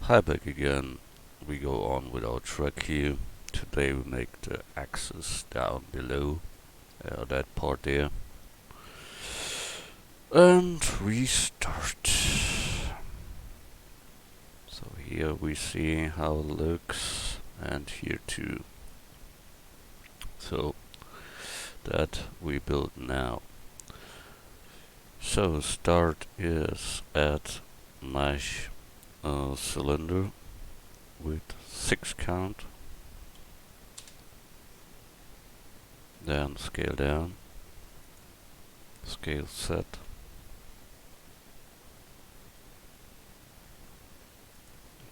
Hi back again. We go on with our track here. Today we make the axis down below, that part there. And we start. So here we see how it looks, and here too. So that we build now. So start is at mesh cylinder with 6 count. Then scale down, scale set.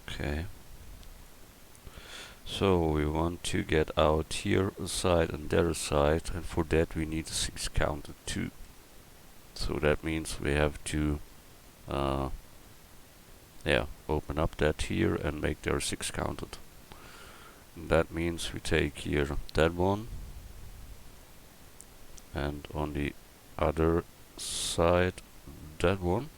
Okay. So we want to get our here side and there side, and for that we need a 6 counted too. So that means we have to open up that here and make there 6 counted. And that means we take here that one, and on the other side that one.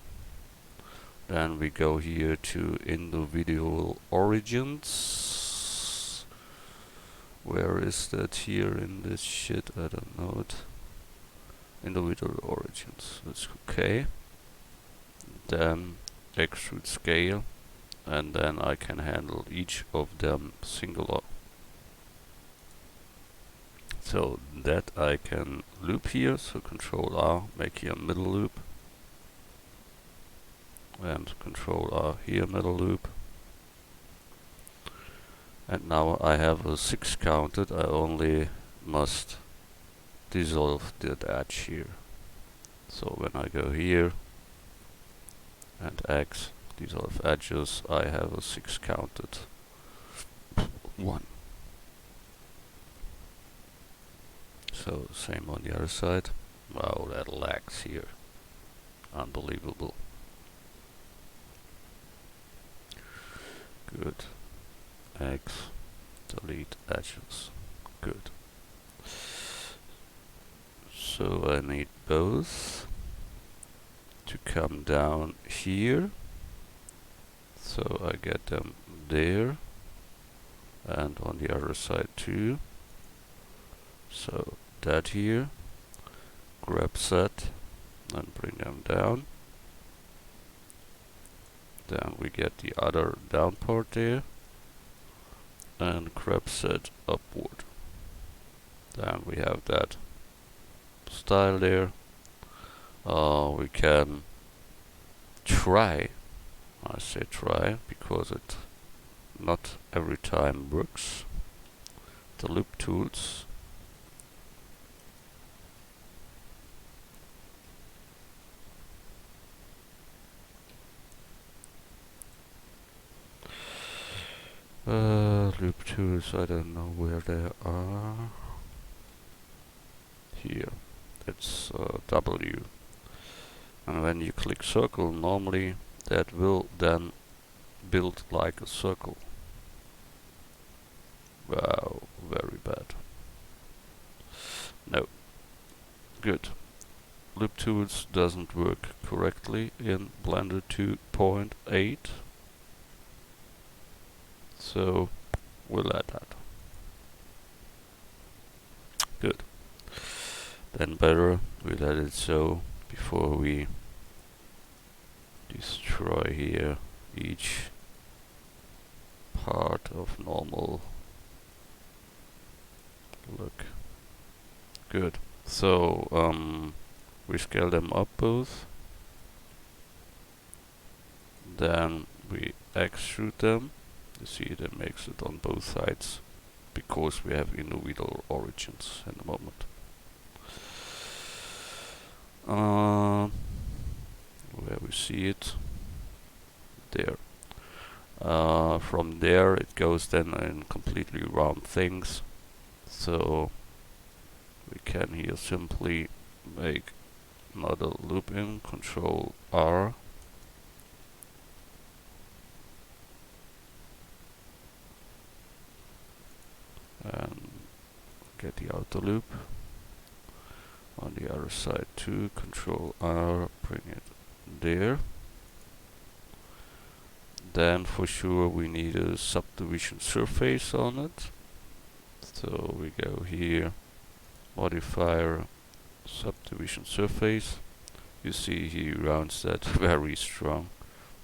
Then we go here to individual origins. Where is that here in this shit? I don't know it. Individual origins. That's okay. Then extrude scale, and then I can handle each of them singular. So that I can loop here, so Control R, make here middle loop, and Control R here middle loop. And now I have a 6 counted, I only must dissolve that edge here. So when I go here and X, dissolve edges, I have a 6 counted 1. So same on the other side. Wow, that lags here. Unbelievable. Good. X, delete edges. Good. So I need both to come down here. So I get them there, and on the other side too. So that here, grab set, and bring them down. Then we get the other down part there, and grab set upward. Then we have that style there. We can try, I say try, because it not every time works, the loop tools. Loop tools, I don't know where they are. Here, it's W. And when you click circle, normally that will then build like a circle. Wow, very bad. No. Good. Loop tools doesn't work correctly in Blender 2.8. So we'll add that. Good. Then better we let it so before we destroy here each part of normal look. Good. So we scale them up both. Then we extrude them. You see that makes it on both sides because we have individual origins in the moment. Where we see it there. From there it goes then in completely round things. So we can here simply make another loop in, Control R. And get the outer loop. On the other side too, Control R, bring it there. then for sure we need a subdivision surface on it. So we go here, modifier, subdivision surface. You see he rounds that very strong.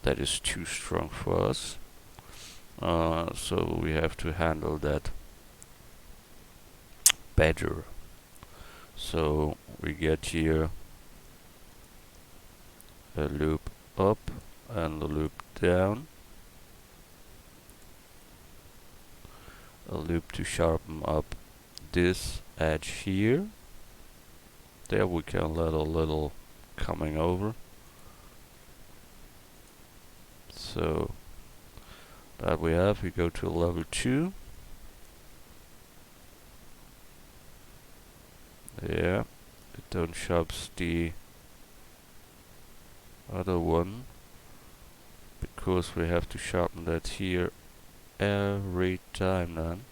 That is too strong for us. So we have to handle that better. So we get here a loop up and a loop down. A loop to sharpen up this edge here. There we can let a little coming over. So that we have, we go to level 2. Yeah, it don't sharps the other one because we have to sharpen that here every time then.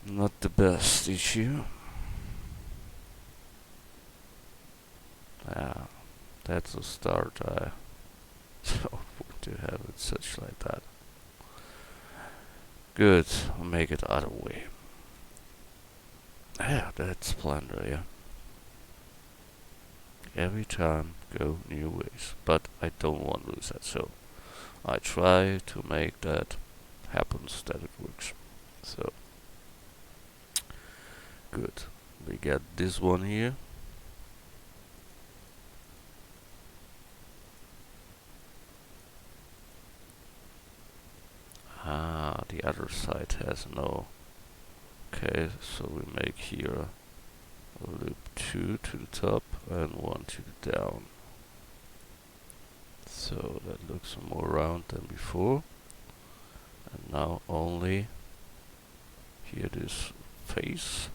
Not the best issue. That's a start. I don't want to have it such like that. Good, I'll make it other way. Yeah, that's Splendor, yeah. Every time go new ways, but I don't want to lose that, so I try to make that happens, that it works. So good. We get this one here. The other side has no. Okay, so we make here a loop 2 to the top and 1 to the down. So that looks more round than before. And now only here this face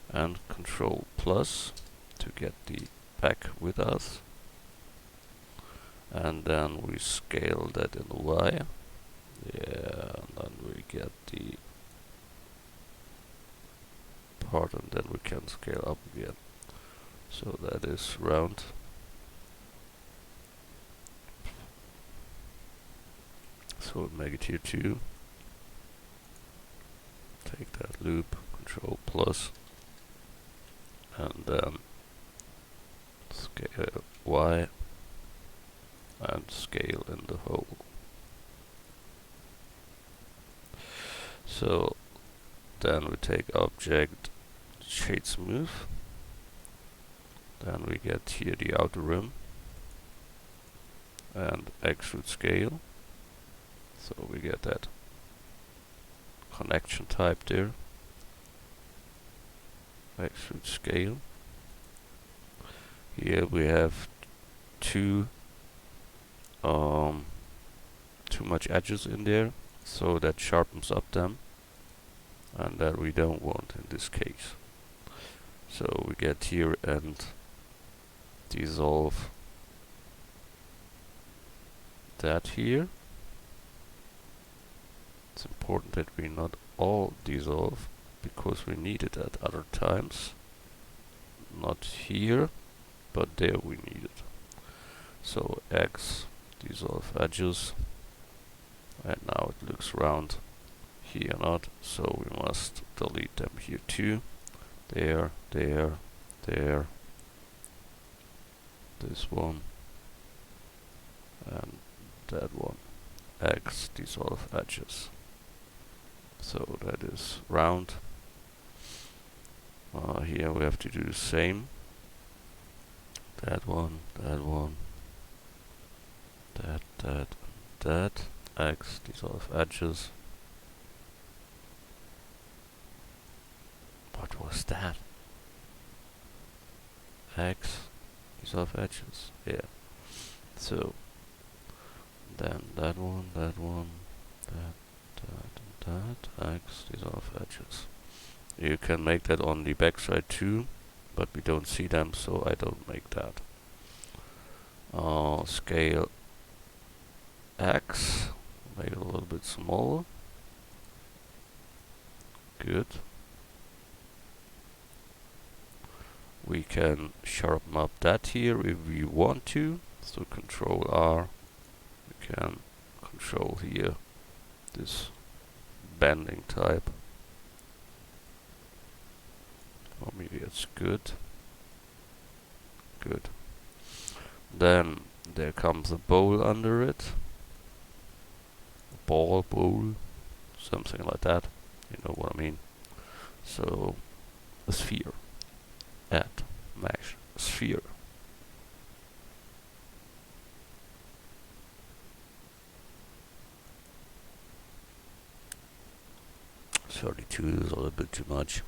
and Control plus to get the back with us. And then we scale that in Y. Yeah, and then we get the part and then we can scale up again. So that is round. So we make it here too. Take that loop, Control plus, and then scale Y and scale in the hole. So then we take object shade smooth. Then we get here the outer rim and extrude scale. So we get that connection type there. Extrude scale. Here we have too much edges in there, so that sharpens up them, and that we don't want in this case. So we get here and dissolve that here. It's important that we not all dissolve because we need it at other times. Not here, but there we need it. So X, dissolve edges, and now it looks round. Here not, so we must delete them here too. There, there, there. This one and that one. X, dissolve edges. So that is round. Here we have to do the same. That one, that one, that. X, dissolve edges. What was that? X, dissolve edges. Yeah. So then that one, that, X, dissolve edges. You can make that on the backside too, but we don't see them, so I don't make that. Scale X, make it a little bit smaller. Good. We can sharpen up that here if we want to. So Control R. We can control here this bending type. Or maybe it's good. Good. Then there comes a bowl under it. Bowl, something like that. You know what I mean. So a sphere. Add mesh sphere. $32 is a little bit too much.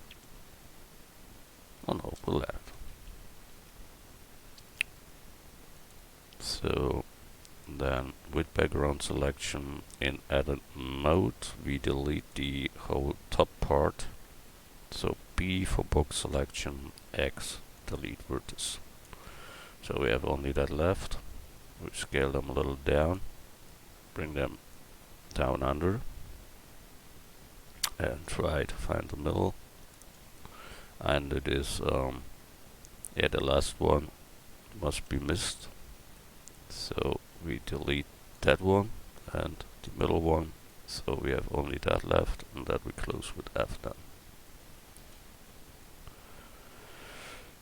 Oh no, we'll add. So then with background selection in edit mode, we delete the whole top part. So B for box selection, X delete vertex. So we have only that left. We scale them a little down, bring them down under, and try to find the middle. And it is, yeah, the last one must be missed. So we delete that one and the middle one. So we have only that left, and that we close with F then.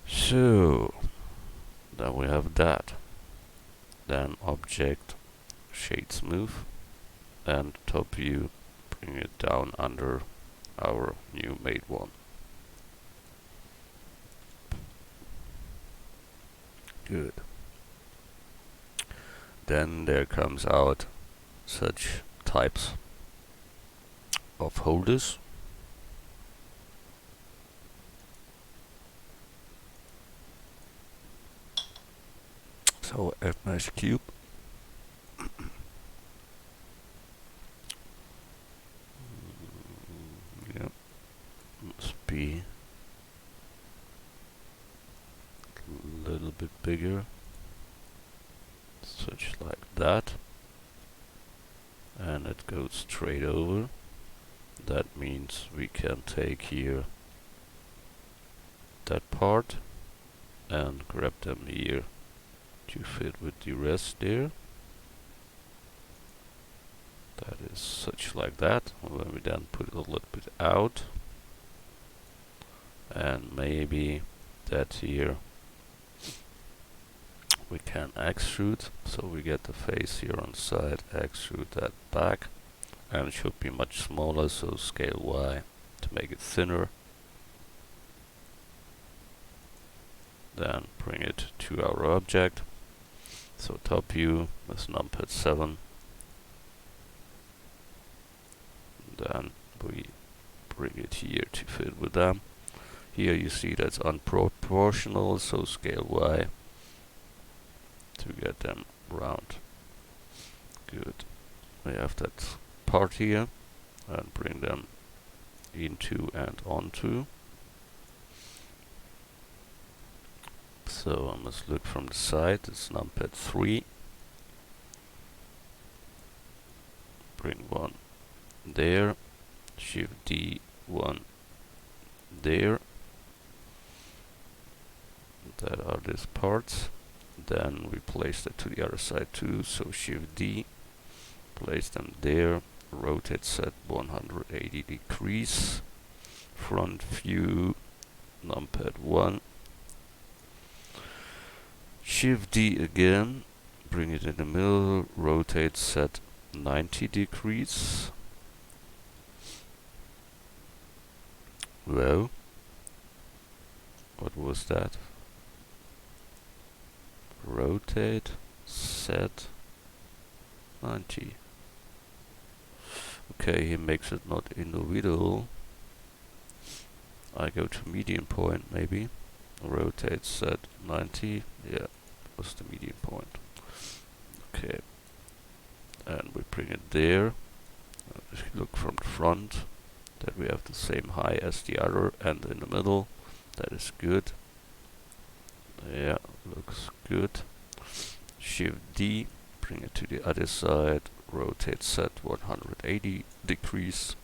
So then we have that. Then object shade smooth and top view, bring it down under our new made one. Good. Then there comes out such types of holders. So F mesh cube. Yeah, must be a little bit bigger, such like that, and it goes straight over. That means we can take here that part and grab them here to fit with the rest there. That is such like that. When we then put it a little bit out, and maybe that here we can extrude, so we get the face here on the side, extrude that back, and it should be much smaller, so scale Y to make it thinner. Then bring it to our object. So top view is numpad 7. Then we bring it here to fit with them. Here you see that's unproportional, so scale Y to get them round. Good. We have that part here and bring them into and onto. So I must look from the side. It's numpad 3. Bring one there, Shift D, one there. That are these parts. Then we place that to the other side too, so Shift D, place them there, rotate set 180 degrees, front view, numpad 1, Shift D again, bring it in the middle, rotate set 90 degrees. Well, what was that? Rotate, set, 90. Okay, he makes it not individual. I go to median point maybe. Rotate, set, 90. Yeah, was the median point. Okay. And we bring it there. If you look from the front, that we have the same height as the other, and in the middle, that is good. Yeah, looks good. Shift D, bring it to the other side, rotate set 180 degrees,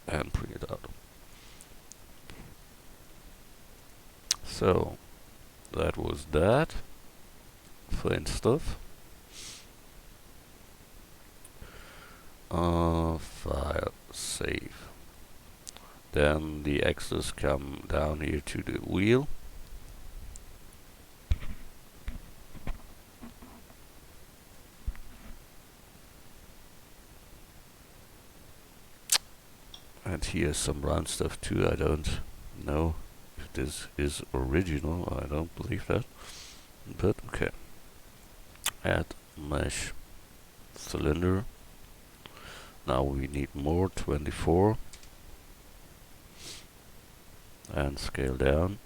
and bring it out. So that was that. Fine stuff. File, save. Then the axes come down here to the wheel. And here's some round stuff too. I don't know if this is original. I don't believe that. But okay. Add mesh cylinder. Now we need more, 24. And scale down.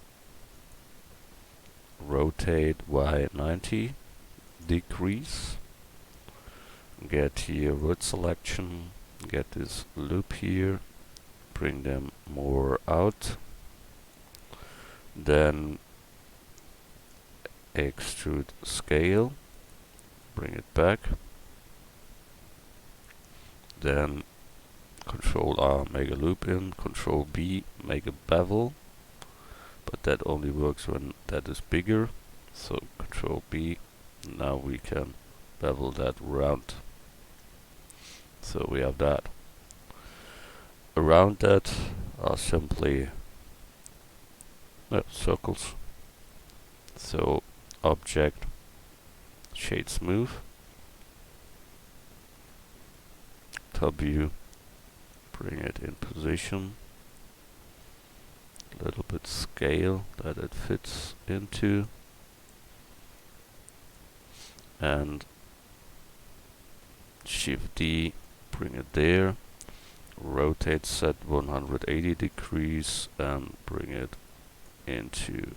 Rotate by 90. Decrease. Get here root selection. Get this loop here. Bring them more out. Then extrude scale. Bring it back. Then Control R, make a loop in. Control B, make a bevel. But that only works when that is bigger. So Control B. Now we can bevel that round. So we have that. Around that are simply circles. So object, shade smooth. Top view, bring it in position. A little bit scale that it fits into. And Shift D, bring it there. Rotate set 180 degrees and bring it into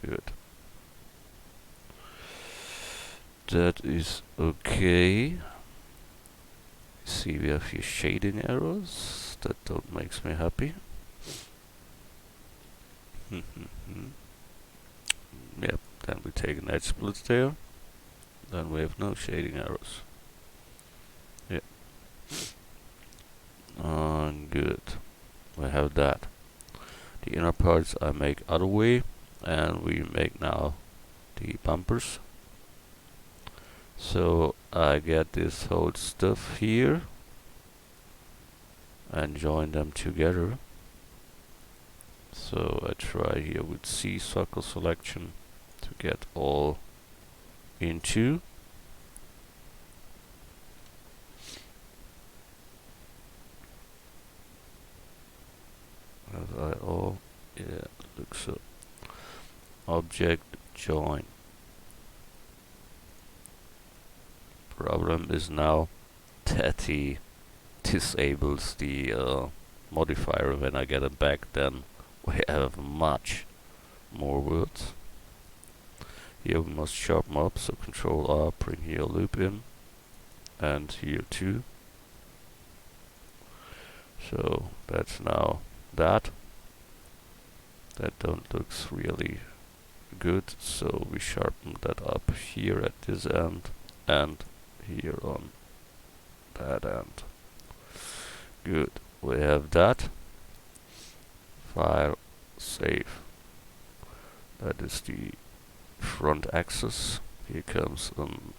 good. That is okay. See, we have here shading errors. That don't makes me happy. Yep, then we take an edge split there. Then we have no shading errors. Yeah. Good. We have that. The inner parts I make other way, and we make now the bumpers. So I get this whole stuff here and join them together. So I try here with C circle selection to get all into. As I all, yeah, looks so. Object join. Problem is now that he disables the modifier. When I get it back, then we have much more words. Here we must sharpen up, so Control R, bring here a loop in, and here too. So that's now that. That don't looks really good, so we sharpen that up here at this end and here on that end. Good, we have that. File, save. That is the front axis. Here comes an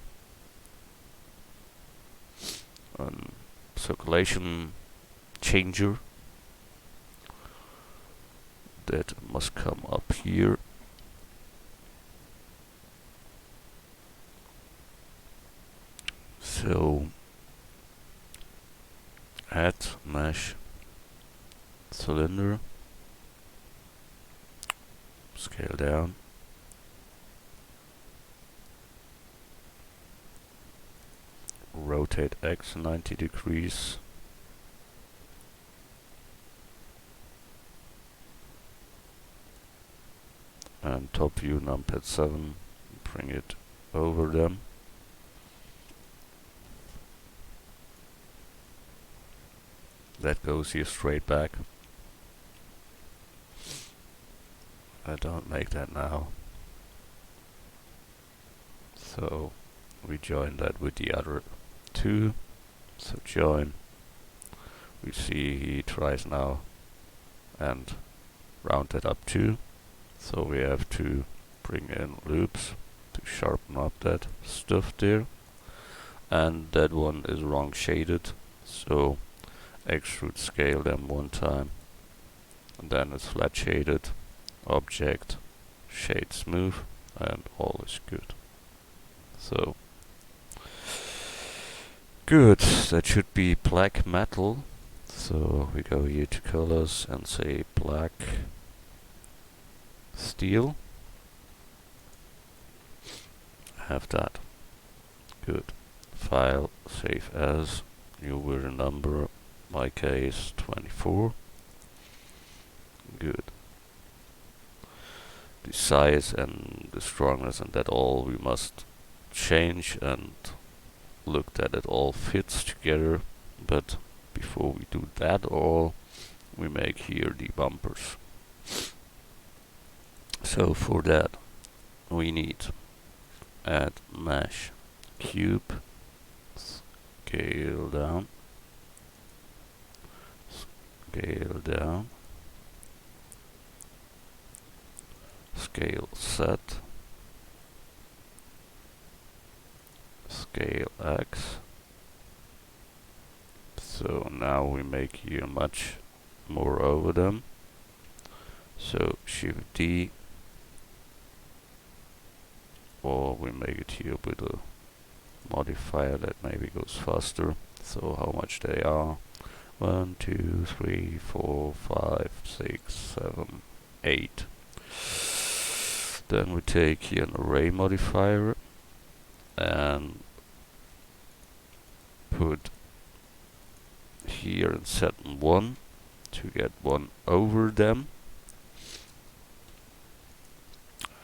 circulation changer that must come up here. So add mesh cylinder, scale down, rotate X 90 degrees, and top view numpad 7, bring it over them. That goes here straight back. I don't make that now. So we join that with the other two. So join, We see he tries now and round it up too. So we have to bring in loops to sharpen up that stuff there. And that one is wrong shaded, so extrude scale them one time. And then it's flat shaded, object, shade smooth, and all is good. So good, that should be black metal. So we go here to colors and say black steel. Have that. Good. File, save as, new version number, my case 24. Good. The size and the strongness and that all we must change and look that it all fits together, but before we do that all, we make here the bumpers. So for that we need add mesh cube, scale down, scale down, scale set, scale X. So now we make here much more over them. So Shift D, or we make it here with a modifier that maybe goes faster. So how much they are? 1, 2, 3, 4, 5, 6, 7, 8. Then we take here an array modifier and put here and set 1 to get 1 over them.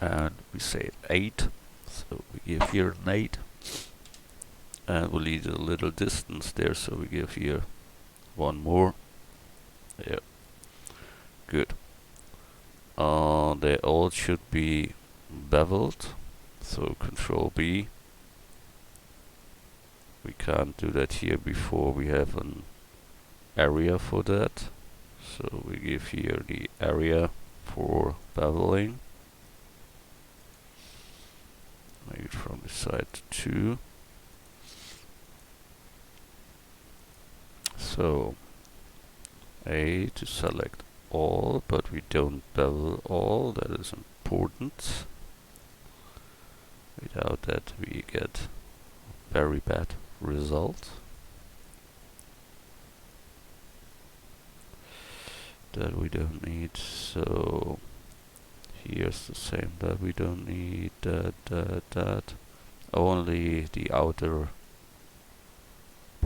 And we say 8, so we give here an 8. And we'll leave a little distance there, so we give here 1 more. Yeah, good. They all should be beveled, so Control B. We can't do that here before we have an area for that, so we give here the area for beveling. Make it from the side to 2. So A to select all, but we don't bevel all, that is important. Without that we get very bad result. That we don't need, so here's the same, that we don't need, that. Only the outer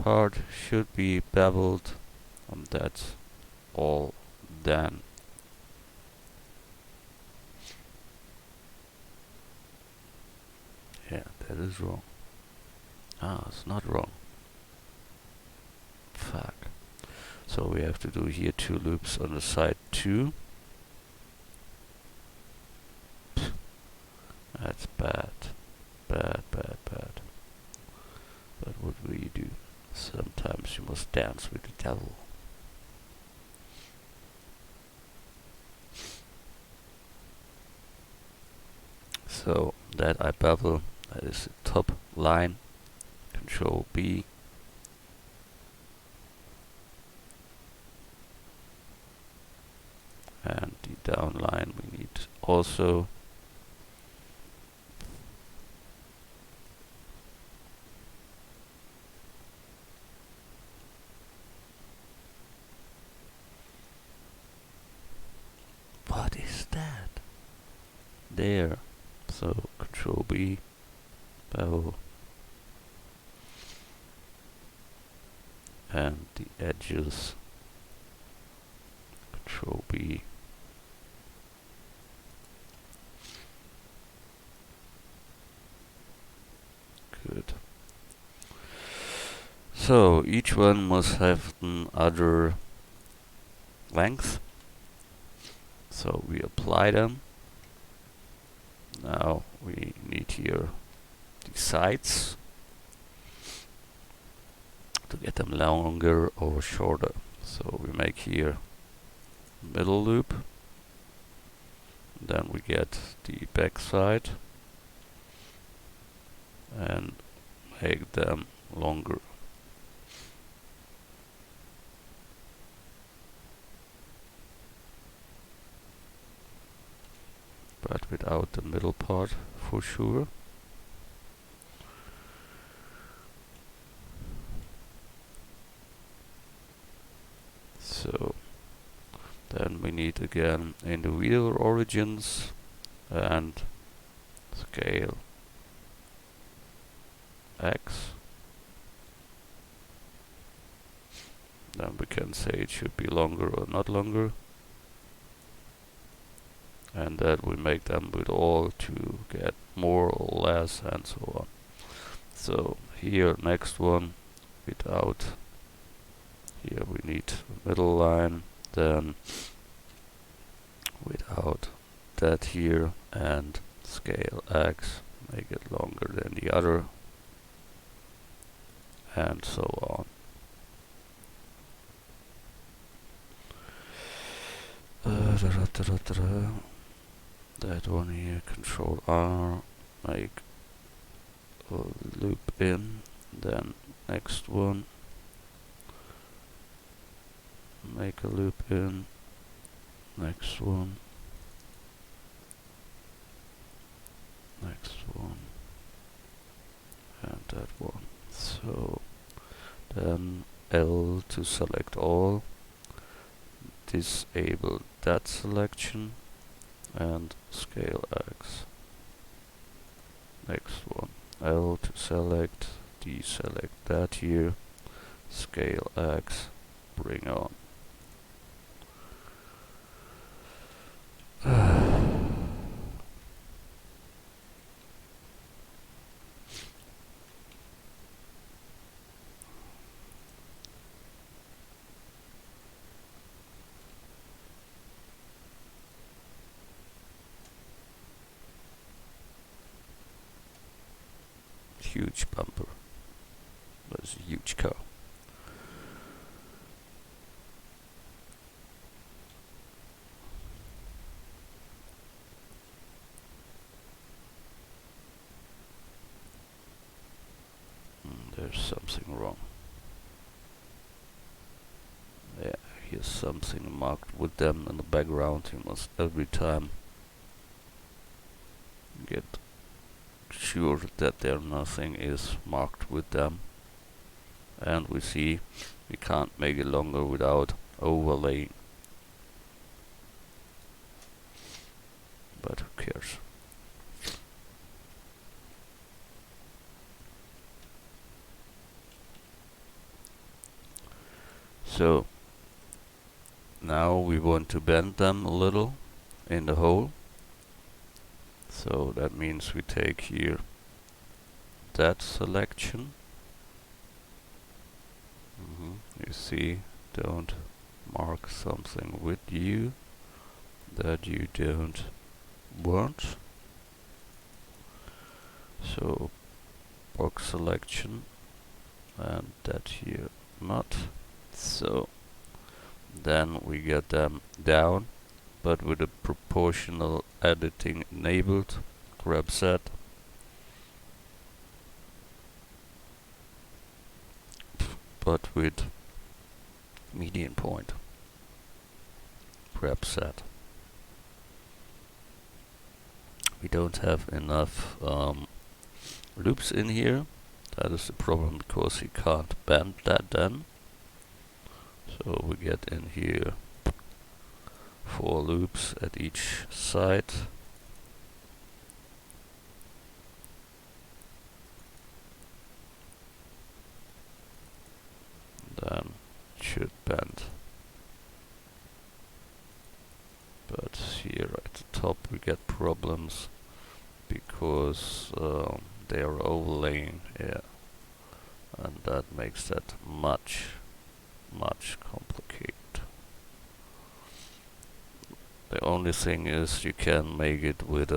part should be beveled, and that's all done. Yeah, that is wrong. Ah, it's not wrong. Fuck. So we have to do here 2 loops on the side 2. That's bad. Bad, bad, bad. But what will you do? Sometimes you must dance with the devil. So that I bevel, that is the top line. Control B. And the down line we need also. What is that? There. So Control B, bevel, and the edges. Control B. Good. So each one must have another length. So we apply them. Now we need here the sides to get them longer or shorter. So we make here middle loop, then we get the back side and make them longer. But without the middle part for sure. So then we need again individual origins and scale X. Then we can say it should be longer or not longer. And that we make them with all to get more or less and so on. So here next one without, here we need a middle line, then without that here and scale X, make it longer than the other and so on. That one here, Control R, make a loop in, then next one, make a loop in, next one, next one, and that one. So then L to select all, disable that selection and scale X. Next one, L to select, deselect that here, scale X, bring on. Huge bumper. That's a huge car. There's something wrong. Yeah, here's something marked with them in the background. You must every time get sure that there nothing is marked with them. And we see we can't make it longer without overlaying. But who cares? So now we want to bend them a little in the hole. So that means we take here that selection. You see, don't mark something with you that you don't want. So box selection and that here not. So then we get them down, but with a proportional editing enabled. Grab set. But with median point. Grab set. We don't have enough loops in here. That is the problem because you can't bend that then. So we get in here 4 loops at each side. Then it should bend. But here at the top we get problems because they are overlaying, yeah, and that makes that much complicated. The only thing is you can make it with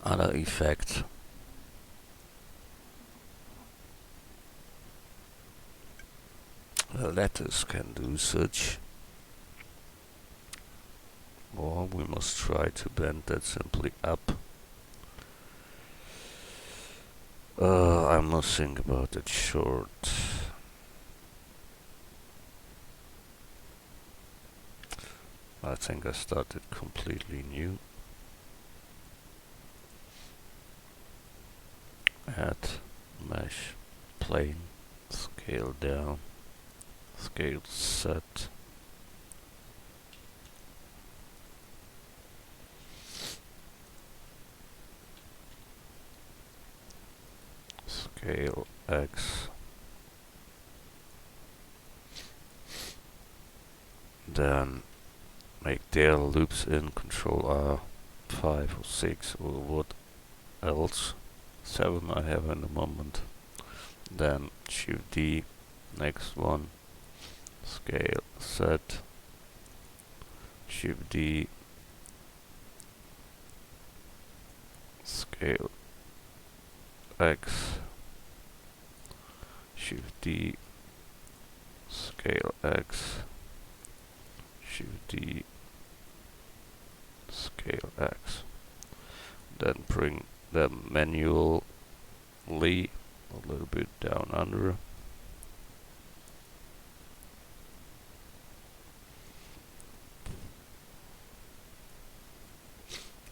another effect. The lattice can do such. Or we must try to bend that simply up. I must think about that short. I think I started completely new. Add mesh plane, scale down, scale set. Scale X. Then make there loops in Control R 5 or 6 or what else. 7 I have in the moment. Then Shift D, next one, scale set, Shift D, scale X, Shift D, scale X, Shift D, scale X. Then bring them manually a little bit down under.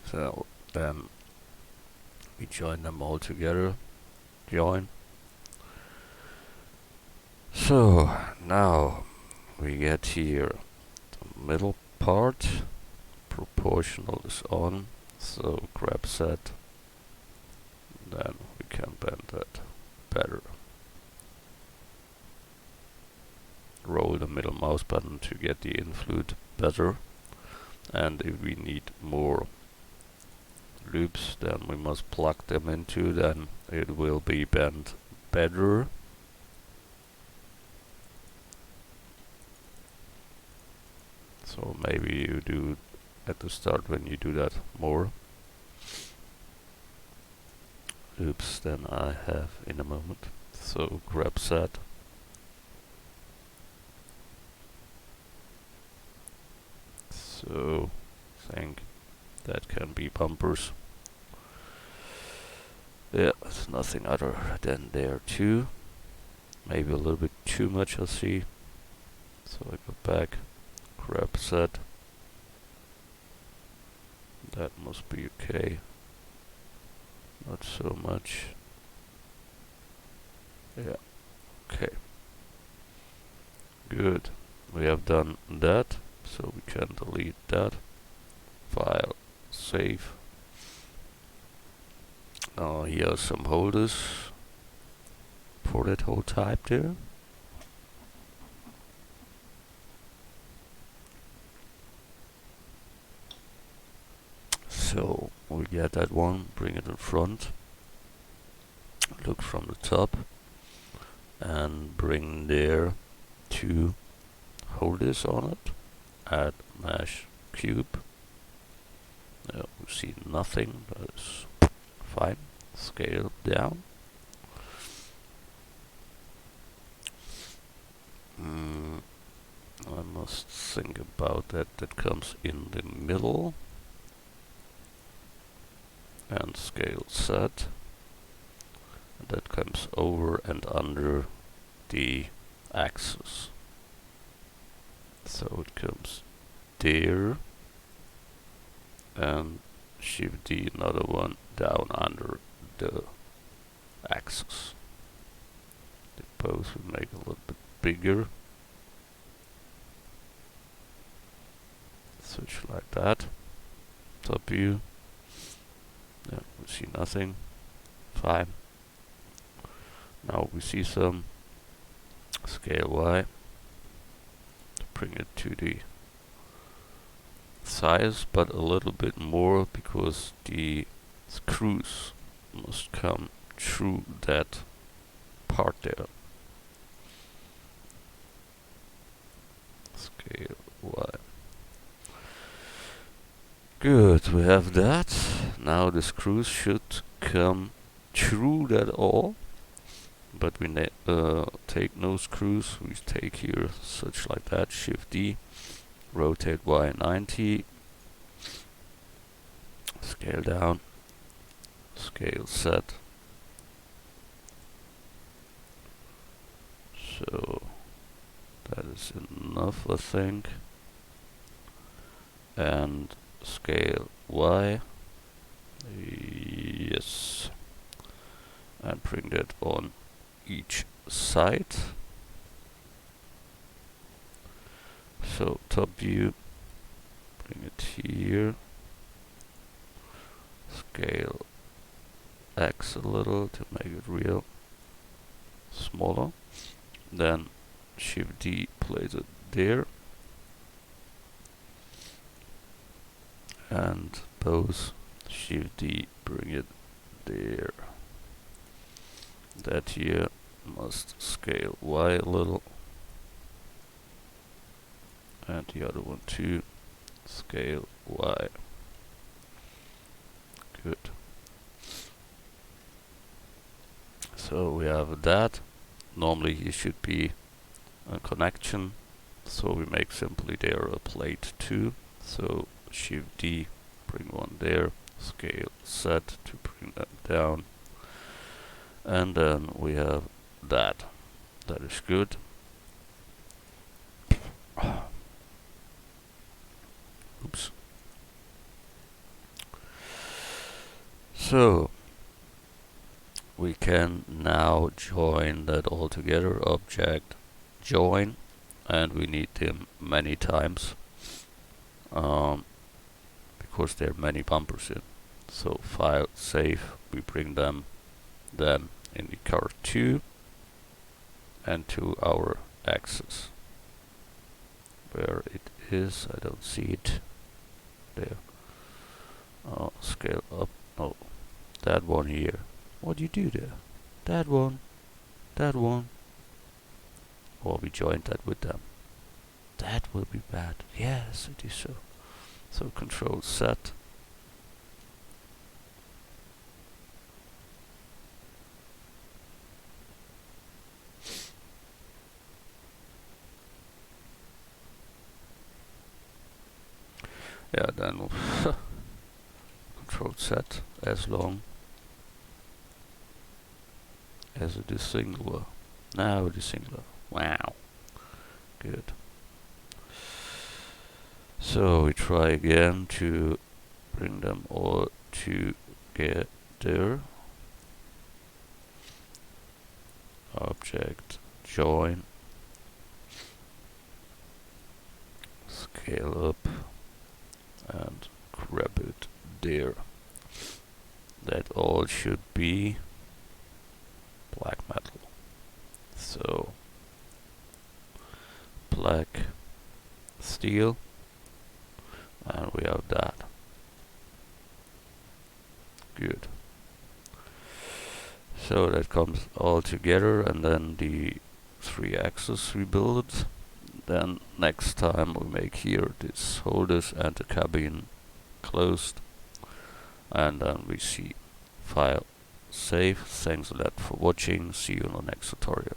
So then we join them all together. Join. So now we get here the middle part. Proportional is on. So grab set. Then we can bend that better. Roll the middle mouse button to get the influence better. And if we need more loops, then we must plug them into, then it will be bent better. So maybe you do at the start when you do that more loops than I have in a moment. So grab set. So I think that can be bumpers. Yeah, it's nothing other than there too. Maybe a little bit too much I see. So I go back, grab set. That must be okay. Not so much. Yeah, okay. Good. We have done that, so we can delete that. File, save. Here are some holders for that whole type there. So we get that one, bring it in front, look from the top, and bring there 2 holders on it. Add mesh cube. We see nothing, but it's fine. Scale down. I must think about that. That comes in the middle. And scale set. And that comes over and under the axis. So it comes there. And Shift D, another one down under the axis. They both will make a little bit bigger. Switch like that. Top view. Yeah, we see nothing. Fine. Now we see some scale Y. To bring it to the size, but a little bit more because the screws must come through that part there. Scale Y. Good, we have that. Now the screws should come through that all. but we take no screws. We take here such like that, Shift D, rotate Y 90, scale down, scale set. So that is enough, I think. And scale Y, yes, and bring that on each side. So top view, bring it here, scale X a little to make it real smaller, then Shift D place it there, and both Shift D bring it there. That here must scale Y a little, and the other one too, scale Y. Good. So we have that. Normally here should be a connection, so we make simply there a plate 2. So Shift D, bring one there, scale set to bring that down, and then we have that. That is good. Oops. So we can now join that all together, object join, and we need them many times because there are many bumpers in. So file, save, we bring them then in the card 2 and to our axis. Where it is, I don't see it. There. Scale up. Oh, that one here. What do you do there? That one. That one. Or we joined that with them. That will be bad. Yes, it is so. So Control set. Yeah, then Control set as long as it is singular. Now it is singular. Wow. Good. So we try again to bring them all together. Object join. Scale up and grab it there. That all should be black metal. So black steel, and we have that. Good. So that comes all together, and then the 3 axes rebuild. Then next time we make here this holders and the cabin closed, and then we see file, save. Thanks a lot for watching. See you in the next tutorial.